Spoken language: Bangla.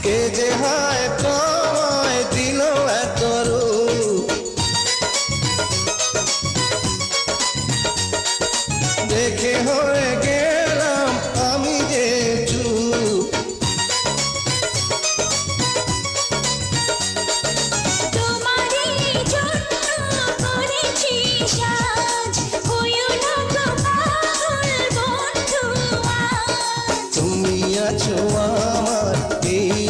কে যে হয় তোমায় দিল এত রূপ, দেখে হয়ে গেলাম আমি যে চুপ। তোমারই জন্য করেছি সাজ, হইও না গো পাগল বন্ধু আজ। তুমি আছো আমার এই